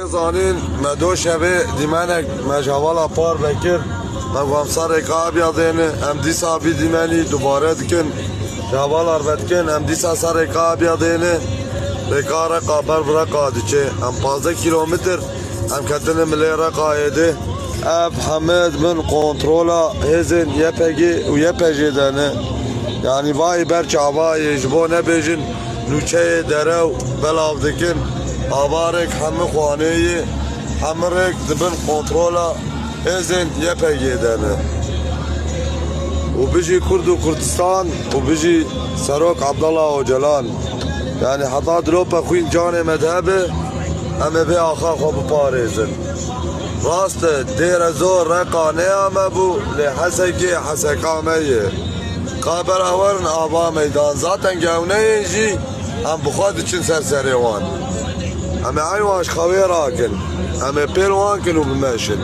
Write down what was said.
زانین مدو شبه دیمنک مجاوالا پار بکر مگوام سر اکا بیادین ام دیسا بی دیمنی دوباره دکن جوالا بدکن ام دیسا سر اکا بیادین رکار قابل برقا دیچه ام 15 کیلومتر ام کتن ملی رقا ایده اب حمد من کنترولا هزین یپگی و یپجی دانه yani vay berç avayı jbo ne bejin nüçe derev belav dikin abarek hemi xwaneyi hemirek dibin kontrola ezin yepegê dene û bijî Kurd û Kurdistan û bijî Serok Abdallah Öcalan yani heta dilopa xwîn canê medhebe em ê vê axa xwe biparêzin rast e dêre zor reqa neyame bû lê hesekê heseka me ye Kaber avarın ava meydan zaten gevneyin jî em bixwe diçin ser serê wan em ê eywaş xewê rakin em ê pêl wan kin û bimeşin